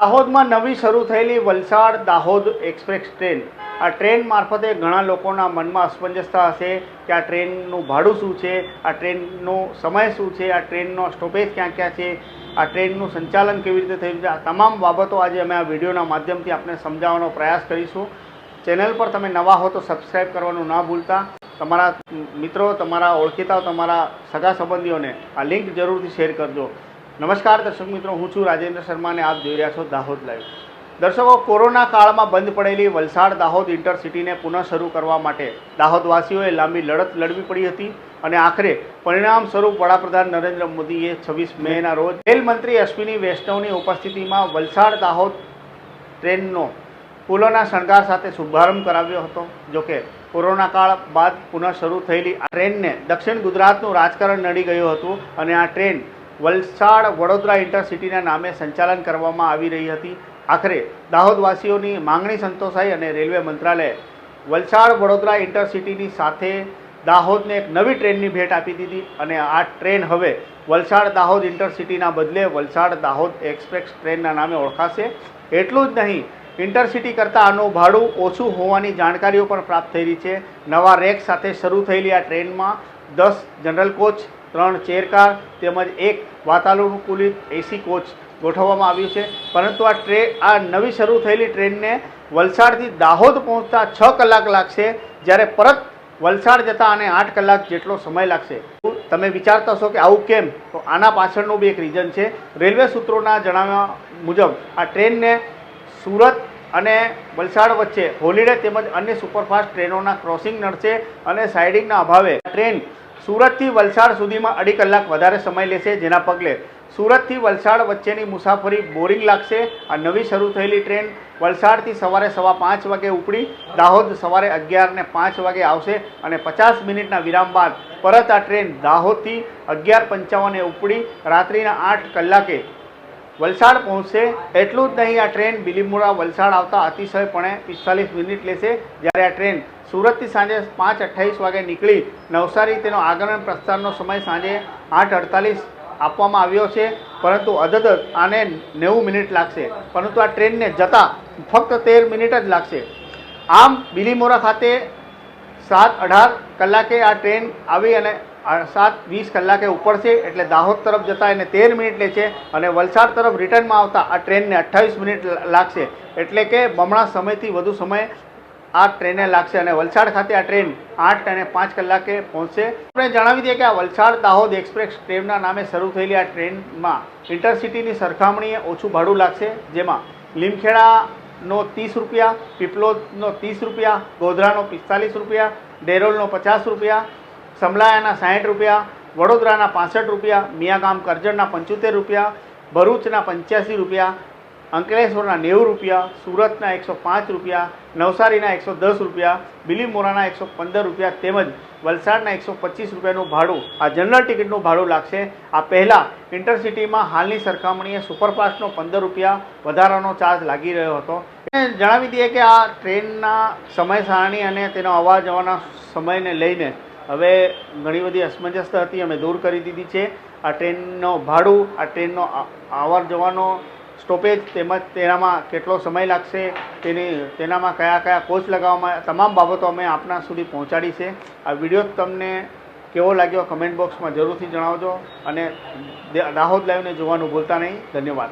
દાહોદમાં નવી શરૂ થયેલી વલસાડ દાહોદ એક્સપ્રેસ ટ્રેન। આ ટ્રેન મારફતે ઘણા લોકોના મનમાં અસમંજસતા હશે કે આ ટ્રેનનું ભાડું શું છે, આ ટ્રેનનો સમય શું છે, આ ટ્રેનનો સ્ટોપેજ ક્યાં ક્યાં છે, આ ટ્રેનનું સંચાલન કેવી રીતે થયું છે, આ તમામ બાબતો આજે અમે આ વિડીયોના માધ્યમથી આપને સમજાવવાનો પ્રયાસ કરીશું। ચેનલ પર તમે નવા હો તો સબસ્ક્રાઈબ કરવાનું ના ભૂલતા। તમારા મિત્રો, તમારા ઓળખીતાઓ, તમારા સગા સંબંધીઓને આ લિંક જરૂરથી શેર કરજો। નમસ્કાર દર્શક મિત્રો, હું છું રાજેન્દ્ર શર્મા અને આપ જોઈ રહ્યા છો દાહોદ લાઈવ। દર્શકો, કોરોના કાળમાં બંધ પડેલી વલસાડ દાહોદ ઇન્ટરસિટીને પુનઃ શરૂ કરવા માટે દાહોદવાસીઓએ લાંબી લડત લડવી પડી હતી અને આખરે પરિણામ સ્વરૂપ વડાપ્રધાન નરેન્દ્ર મોદીએ 26 મેના રોજ રેલ મંત્રી અશ્વિની વૈષ્ણવની ઉપસ્થિતિમાં વલસાડ દાહોદ ટ્રેનનો ફૂલોના શણગાર સાથે શુભારંભ કરાવ્યો હતો। જોકે કોરોના કાળ બાદ પુનઃ શરૂ થયેલી આ ટ્રેનને દક્ષિણ ગુજરાતનું રાજકારણ નડી ગયું હતું અને આ ટ્રેન વલસાડ વડોદરા ઇન્ટરસિટીના નામે સંચાલન કરવામાં આવી રહી હતી। આખરે દાહોદવાસીઓની માંગણી સંતોષાઈ અને રેલવે મંત્રાલયે વલસાડ વડોદરા ઇન્ટરસિટીની સાથે દાહોદને એક નવી ટ્રેનની ભેટ આપી દીધી અને આ ટ્રેન હવે વલસાડ દાહોદ ઇન્ટરસિટીના બદલે વલસાડ દાહોદ એક્સપ્રેસ ટ્રેનના નામે ઓળખાશે। એટલું જ નહીં, ઇન્ટરસિટી કરતાં આનું ભાડું ઓછું હોવાની જાણકારીઓ પણ પ્રાપ્ત થઈ રહી છે। નવા રેક સાથે શરૂ થયેલી આ ટ્રેનમાં 10 જનરલ કોચ, 3 ચેર કાર તેમજ એક વાતાનુકૂલિત એસી કોચ ગોઠવવામાં આવ્યું છે। પરંતુ આ નવી શરૂ થયેલી ટ્રેનને વલસાડથી દાહોદ પહોંચતા 6 કલાક લાગશે, જ્યારે પરત વલસાડ જતાં આને 8 કલાક જેટલો સમય લાગશે। તમે વિચારતા હશો કે આવું કેમ? તો આના પાછળનું બી એક રીઝન છે। રેલવે સૂત્રોના જણાવ્યા મુજબ આ ટ્રેનને સુરત અને વલસાડ વચ્ચે હોલિડે તેમજ અન્ય સુપરફાસ્ટ ટ્રેનોના ક્રોસિંગ નડશે અને સાઇડિંગના અભાવે ટ્રેન સુરતથી વલસાડ સુધીમાં 2.5 કલાક વધારે સમય લેશે, જેના પગલે સુરતથી વલસાડ વચ્ચેની મુસાફરી બોરિંગ લાગશે। આ નવી શરૂ થયેલી ટ્રેન વલસાડથી સવારે 5:15 વાગે ઉપડી દાહોદ સવારે 11:05 વાગે આવશે અને 50 મિનિટના વિરામ બાદ પરત આ ટ્રેન દાહોદથી 11:55 ઉપડી રાત્રિના 8 કલાકે વલસાડ પહોંચશે। એટલું જ નહીં, આ ટ્રેન બિલીમોરા વલસાડ આવતા અતિશયપણે 45 મિનિટ લેશે, જ્યારે આ ટ્રેન સુરતથી સાંજે 5:28 વાગે નીકળી નવસારી તેનો આગમન પ્રસ્થાનનો સમય સાંજે 8:48 આપવામાં આવ્યો છે, પરંતુ અદદ આને 90 મિનિટ લાગશે, પરંતુ આ ટ્રેનને જતાં ફક્ત 13 મિનિટ જ લાગશે। આમ બિલીમોરા ખાતે 7:18 કલાકે આ ટ્રેન આવી અને 7:20 કલાકે ઉપડશે, એટલે દાહોદ તરફ જતાં એને 13 મિનિટ લે છે અને વલસાડ તરફ રિટર્નમાં આવતા આ ટ્રેનને 28 મિનિટ લાગશે, એટલે કે બમણા સમયથી વધુ સમય આ ટ્રેને લાગશે અને વલસાડ ખાતે આ ટ્રેન 8 અને 5 કલાકે પહોંચશે। આપણે જણાવી દઈએ કે આ વલસાડ દાહોદ એક્સપ્રેસ ટ્રેનના નામે શરૂ થયેલી આ ટ્રેનમાં ઇન્ટરસિટીની સરખામણીએ ઓછું ભાડું લાગશે, જેમાં લીમખેડાનો 30 રૂપિયા, પીપલોદનો 30 રૂપિયા, ગોધરાનો 45 રૂપિયા, ડેરોલનો 50 રૂપિયા, સમલાયાના 60 રૂપિયા, વડોદરાના 65 રૂપિયા, મિયાગામ કરજણના 75 રૂપિયા, ભરૂચના 85 રૂપિયા, અંકલેશ્વરના 90 રૂપિયા, સુરતના 105 રૂપિયા, નવસારીના 110 રૂપિયા, બિલીમોરાના 115 રૂપિયા તેમજ વલસાડના 125 રૂપિયાનું ભાડું આ જનરલ ટિકિટનું ભાડું લાગશે। આ પહેલાં ઇન્ટરસિટીમાં હાલની સરખામણીએ સુપરફાસ્ટનો 15 રૂપિયા વધારાનો ચાર્જ લાગી રહ્યો હતો। જણાવી દઈએ કે આ ટ્રેનના સમય સારણી અને તેનો આવવા જવાના સમયને લઈને હવે ઘણી બધી અસમંજસતા હતી, અમે દૂર કરી દીધી છે। આ ટ્રેનનો ભાડું, આ ટ્રેનનો આવવા જવાનો સ્ટોપેજ તેમજ તેનામાં કેટલો સમય લાગશે, તેનામાં કયા કયા કોચ લગાવવામાં, તમામ બાબતો અમે આપના સુધી પહોંચાડી છે। આ વિડીયો તમને કેવો લાગ્યો કમેન્ટ બોક્સમાં જરૂરથી જણાવજો અને દાહોદ લાઈવને જોવાનું ભૂલતા નહીં। ધન્યવાદ।